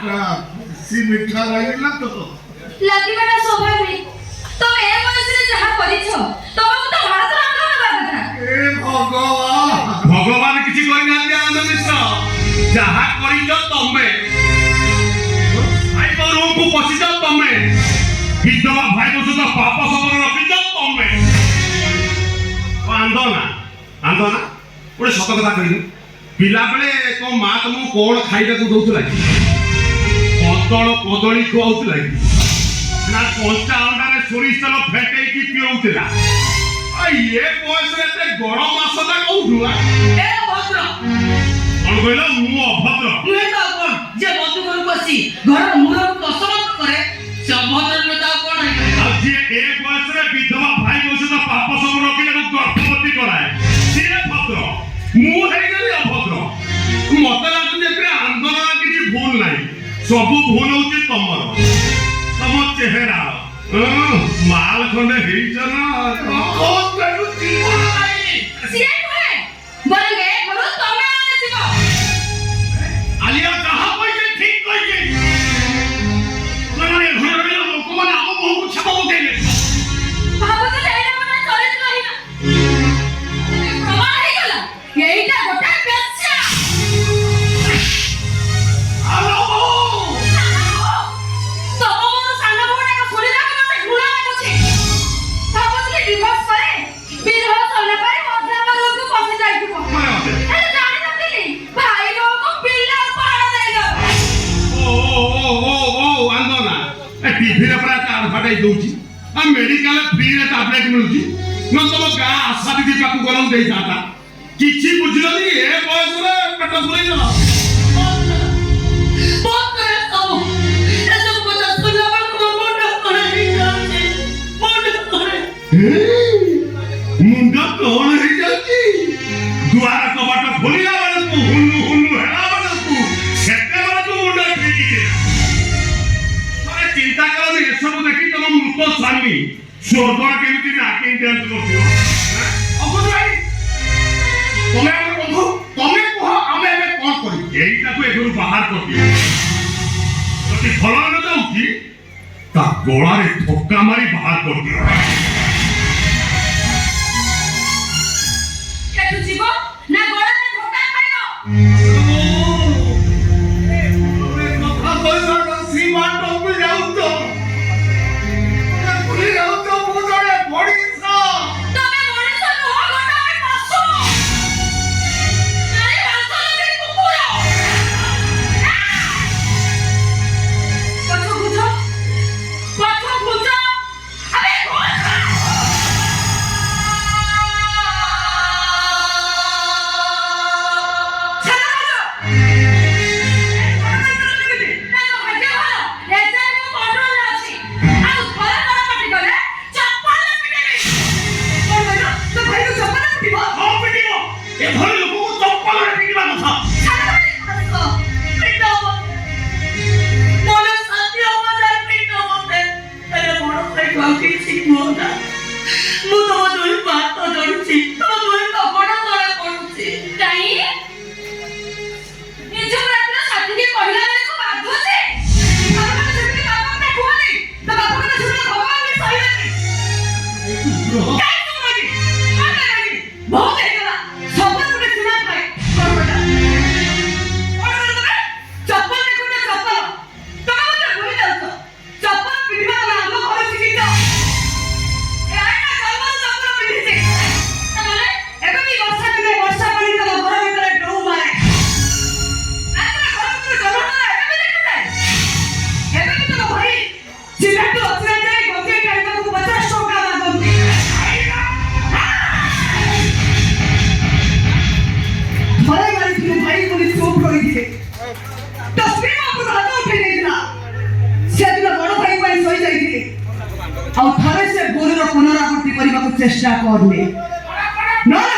सी मीठा लागिला तो लागिबाटा स्वाभाविक तमे ए बयसरे जहा करिछो तमको तो भारत रत्न देबा କଥା ए भगवान भगवान किछि करि नांती आनंद मिश्र जहा करिछो तमे आई को रूम को पछि जाओ तमे विधवा भाई को तो पाप सबर रखि जाओ तमे आंदोना ओरे सत कथा कहिनु पिला बेले को मां तुम कोन खाइबा को दउतला कदल कदली खुआउतला ना कंचा अंडा रे सोरिस तेल फेटै की पिउतला आ ये बयस रे ते गरम मासदा कहउला ए भद्र कोन कहला मु अभद्र तुहे तो कोन जे बंधु घर बसी घर मुर कसरत करे से अभद्र न ता कोन है आ जे ए बयस रे विधवा भाई को तो पाप सब रखि को गर्भवती कराए से भद्र मु हे गली अभद्र मते लागु जे आंदोलन किछि भूल नाही सब भूल होची तमर तम चेहरा माल खंडे हेइछ ना ओ करू जीवन नाही सिए कोहे बरगे घरु तमे आने जिवो आलिया कहा कइजे ठीक कइजे माने घर रे लोक माने हम बहु छाप देले भाबो तो लेना मने चरित्र रहिना प्रमाण हे गला एइटा गोटा बेच्छा आलो तमो साना भोटा का सुनिला के मते घुला लाଗୁଛି ଭାବୁଥିଲି डिवोर्स ପରେ ବିବାହ ସରିଲା ପରେ ମଧୁରାମ ରୁକୁ ପଶି ଯାଇଥିବ ହେଲେ ଜାଣି ନଥିଲି ଭାଇ ବୋଉକୁ ପିଲା ଉପହାର ଦେଇଦବ ओ आंदोना ए टीवी रे पूरा कार्ड फटाई दउची आ मेडिकल फ्री रे टैबलेट मिलुची न तम गा आशा दीदी पाकु गरम देई जाता किछि बुझलनी ए बयस रे पेट फुलै जाला बहुत करे सब ऐसे पता सुना पर को मुंड करे नहीं जाते मुंड करे मुंडा कोन हे जाची दुआर कबाट खोलिला बेले तू हुन्नु हुन्नु हेला बेले तू सेते बेले तू मुंडा ठेकी दे अरे चिंता करनी ए सब देखि तम मृत स्वामी स्वर्गर केमिति नाकिन डांस करथियो अबुद भाई तमे हमर बंधु तमे कह आमे एबे कोन करी एइटा को एगुरु बाहर करथियो तति भलो न जाउची ता गोळा रे ठोका मारी बाहर करथियो केतु जीवो ना गोड़ारे धोका खाइनो कथा कहला सीमा टप जाऊ तो भूली जाऊ तो मु जड़े पड़ीसा तमे मଣିଷ ନୁହ ଗୋଟାଏ ପଶୁ ଆରେ ବାସନରେ କୁକୁର ପଛ ଘୁଞ୍ଚ ଆବେ ଘୁଞ୍ଚ ए भलो लोक को चप्पल रे टिकिबा कथा मोले शादी हो जाए पिटो मते अरे मोर पे काकी छिमोना मु तो दोई बात तो जणुची तो दोई कपड़ा तळे पडुची କାଇଁ ନିଜ ରାତିରେ ସାଥିକି କହିଲା ବେଳକୁ ବାଧୁଛି ବାପା କଥା ଶୁଣିକି ବାପା କଥା କୁହନି ତ ବାପା କଥା ଶୁଣିଲେ ଭଗବାନ ବି ସହିବେନି କାଇଁ ତୁ ମାଗି ମାନେ ମାଗି ବହୁତ ହେଇଗଲା ସବୁ ଗୋଟେ ସୀମା ଥାଏ କଣ ବେଟା ଚପଲ ଦେଖୁଛ ଚପଲ ତମେ ମତେ ଭୁଲି ଯାଉଛ ଚପଲ ପିନ୍ଧିବା ତମେ ଆମ ଘରେ ଶିଖିଛ ଏ ଆଇନା ଜନ୍ମରୁ ଚପଲ ପିନ୍ଧିଛି ତାମାନେ ଏବେ ବି ବର୍ଷା ଦିନେ ବର୍ଷା ପାଣି ତମ ଘର ଭିତରେ ଡଉ ମାରେ ଆଜିର ଘର ଭିତରେ ଜନ୍ମରୁ ଏବେ ବି ଦେଖୁଥାଏ ଏବେ ବି ତମ ଭାଇ ସିମେଣ୍ଟ ଅଚିରା ଯାଇ ଗଞ୍ଜେଇ କାଢ଼ିବାକୁ 50 ଟଙ୍କା ମାଗନ୍ତି ଘରେ ମାରିଥିଲେ ଭାଇ ବୋଲି ଚୁପ୍ ରହିଥିଲେ ତସ୍ମିନ୍ ବାବୁର ହାତ ଉଠେଇ ଦେଇଥିଲା ସେଦିନ ବଡ଼ ଭାଇ ପାଇଁ ଶୋଇ ଯାଇଥିଲେ ଆଉ ଥରେ ସେ ଗୋରୁର ପୁନରାବୃତ୍ତି କରିବାକୁ ଚେଷ୍ଟା କରିଲେ ନହେଲେ